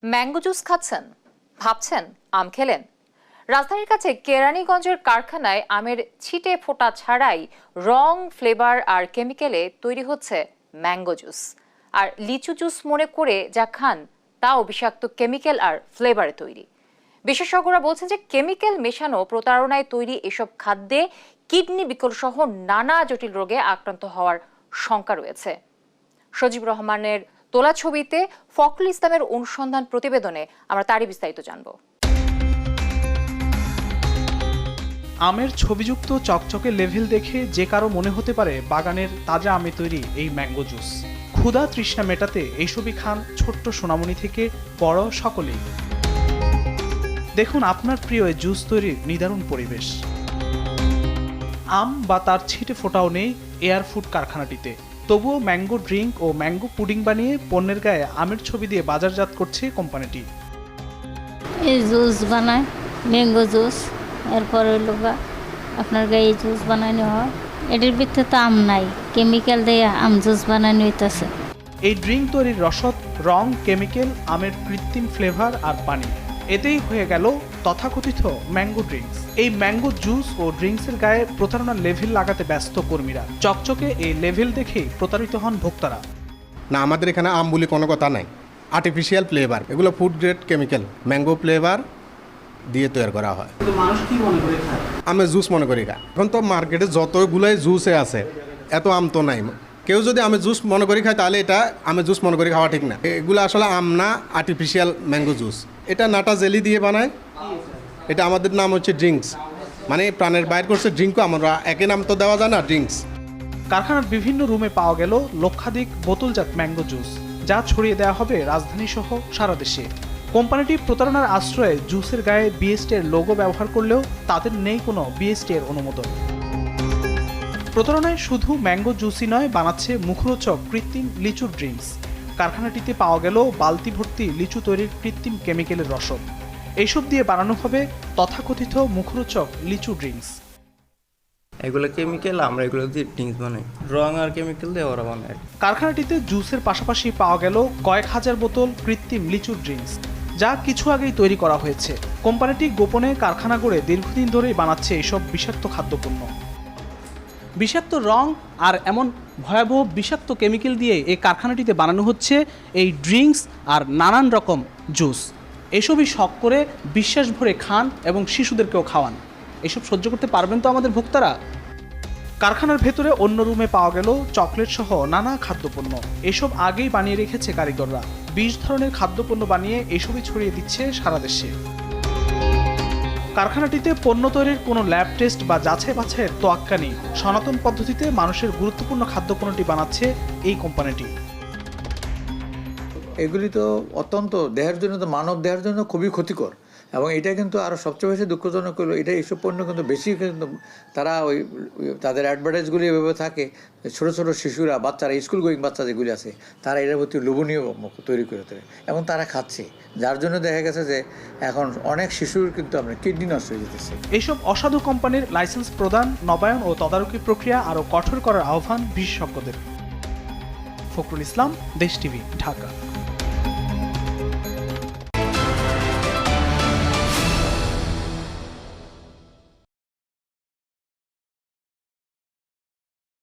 Mango juice খাচ্ছেন, ভাবছেন আম খেলেন। রাজধানীর কাছে কেরানীগঞ্জের কারখানায় আমের ছিটে ফোটা ছাড়াই রং, ফ্লেভার আর কেমিক্যালে তৈরি হচ্ছে ম্যাঙ্গো জুস। আর লিচু জুস মনে করে যা খান তাও বিষাক্ত কেমিক্যাল আর ফ্লেভারে তৈরি। বিশেষজ্ঞরা বলছেন যে কেমিক্যাল মেশানো প্রতারণায় তৈরি এসব খাদ্যে কিডনি বিকল সহ নানা জটিল রোগে আক্রান্ত হওয়ার শঙ্কা রয়েছে। সজীব রহমানের তোলা ছবিতে ফখরুল ইসলামের অনুসন্ধান প্রতিবেদনে আমরা তারই বিস্তারিত জানব। আমের ছবিযুক্ত চকচকে লেভেল দেখে যে কারো মনে হতে পারে বাগানের তাজা আমে তৈরি এই ম্যাঙ্গো জুস। ক্ষুধা তৃষ্ণা মেটাতে এইসবই খান ছোট্ট সোনামণি থেকে বড় সকলেই। দেখুন আপনার প্রিয় এই জুস তৈরির নিদারুণ পরিবেশ। আম বা তার ছিটে ফোটাও নেই এয়ার ফুড কারখানাটিতে। তবুও ম্যাঙ্গো ড্রিঙ্ক ও ম্যাঙ্গো পুডিং বানিয়ে পণ্যের গায়ে আমের ছবি দিয়ে বাজারজাত করছে কোম্পানিটি। এই জুস বানায় ম্যাঙ্গো জুস, এরপর হইল আপনার গায়ে জুস বানানো হয়। এটির ভিতরে তো আম নাই, কেমিক্যাল দিয়ে আম জুস বানানো হইতেছে। এই ড্রিঙ্ক তৈরির রসদ, রং, কেমিক্যাল, আমের কৃত্রিম ফ্লেভার আর পানি, এতেই হয়ে গেল তথাকথিত ম্যাঙ্গো ড্রিঙ্কস। এই ম্যাঙ্গো জুস ও ড্রিঙ্কসের গায়ে প্রতারণার লেভেল লাগাতে ব্যস্ত কর্মীরা। চকচকে এই লেভেল দেখেই প্রতারিত হন ভোক্তারা। না, আমাদের এখানে আম বলে কোনো কথা নাই, আর্টিফিশিয়াল ফ্লেভার, এগুলো food grade chemical mango flavour দিয়ে তৈরি করা হয়। মানুষ কি মনে করে খায়? আমের জুস মনে করি খায়। এখন তো মার্কেটে যতগুলাই জুসে আছে, এত আম তো নাই। কেউ যদি আমের জুস মনে করি খায় তাহলে এটা আমের জুস মনে করি খাওয়া ঠিক না। এগুলো আসলে আম না, আর্টিফিশিয়াল ম্যাঙ্গো জুস। এটা নাটা জেলি দিয়ে বানায়। এটা আমাদের নাম হচ্ছে ড্রিঙ্কস, মানে প্রাণের বাইর করছে ড্রিঙ্কও আমরা একই নাম তো দেওয়া যায় না, ড্রিঙ্কস। কারখানার বিভিন্ন রুমে পাওয়া গেল লক্ষাধিক বোতলজাত ম্যাঙ্গো জুস, যা ছড়িয়ে দেওয়া হবে রাজধানী সহ সারা দেশে। কোম্পানিটি প্রতারণার আশ্রয়ে জুসের গায়ে বিএসটি এর লোগো ব্যবহার করলেও তাদের নেই কোনো বিএসটি এর অনুমোদন। প্রতারণায় শুধু ম্যাঙ্গো জুসই নয়, বানাচ্ছে মুখরোচক কৃত্রিম লিচু ড্রিঙ্কস। কারখানাটিতে পাওয়া গেল বালতি ভর্তি লিচু তৈরির কৃত্রিম কেমিক্যালের রসদ। এইসব দিয়ে বানানো হবে তথাকথিত মুখরোচক লিচু ড্রিঙ্কস। এগুলো কেমিক্যাল, আমরা এগুলো দিয়ে ড্রিঙ্কস বানাই, রং আর কেমিক্যাল দিয়ে ওরা বানায়। কারখানাটিতে জুসের পাশাপাশি পাওয়া গেল কয়েক হাজার বোতল কৃত্রিম লিচু ড্রিঙ্কস, যা কিছু আগেই তৈরি করা হয়েছে। কোম্পানিটি গোপনে কারখানা গড়ে দীর্ঘদিন ধরেই বানাচ্ছে এইসব বিষাক্ত খাদ্যপণ্য। বিষাক্ত রং আর এমন ভয়াবহ বিষাক্ত কেমিক্যাল দিয়ে এই কারখানাটিতে বানানো হচ্ছে এই ড্রিঙ্কস আর নানান রকম জুস। এসবই শখ করে বিশ্বাস ভরে খান এবং শিশুদেরকেও খাওয়ান। এসব সহ্য করতে পারবেন তো আমাদের ভোক্তারা? কারখানার ভেতরে অন্য রুমে পাওয়া গেল চকলেট সহ নানা খাদ্যপণ্য। এসব আগেই বানিয়ে রেখেছে কারিগররা। 20 ধরনের খাদ্যপণ্য বানিয়ে এসবই ছড়িয়ে দিচ্ছে সারা দেশে। কারখানাটিতে পণ্য তৈরির কোনো ল্যাব টেস্ট বা যাচাই বাছাইয়ের তোয়াক্কা নেই। সনাতন পদ্ধতিতে মানুষের গুরুত্বপূর্ণ খাদ্যপণ্যটি বানাচ্ছে এই কোম্পানিটি। এগুলি তো অত্যন্ত দেহের জন্য, তো মানব দেহের জন্য খুবই ক্ষতিকর। এবং এটা কিন্তু আরও সবচেয়ে বেশি দুঃখজনক হলো, এটা এইসব পণ্য কিন্তু বেশি কিন্তু তারা ওই তাদের অ্যাডভার্টাইজগুলি এভাবে থাকে, ছোটো ছোটো শিশুরা, বাচ্চারা, স্কুল গোয়িং বাচ্চা যেগুলি আছে, তারা এটার প্রতি লোভনীয় তৈরি করে তোলে এবং তারা খাচ্ছে, যার জন্য দেখা গেছে যে এখন অনেক শিশুর কিন্তু আমরা কিডনি নষ্ট হয়ে যেতেছে। এইসব অসাধু কোম্পানির লাইসেন্স প্রদান, নবায়ন ও তদারকি প্রক্রিয়া আরও কঠোর করার আহ্বান বিশেষজ্ঞদের। ফখরুল ইসলাম, দেশ টিভি, ঢাকা।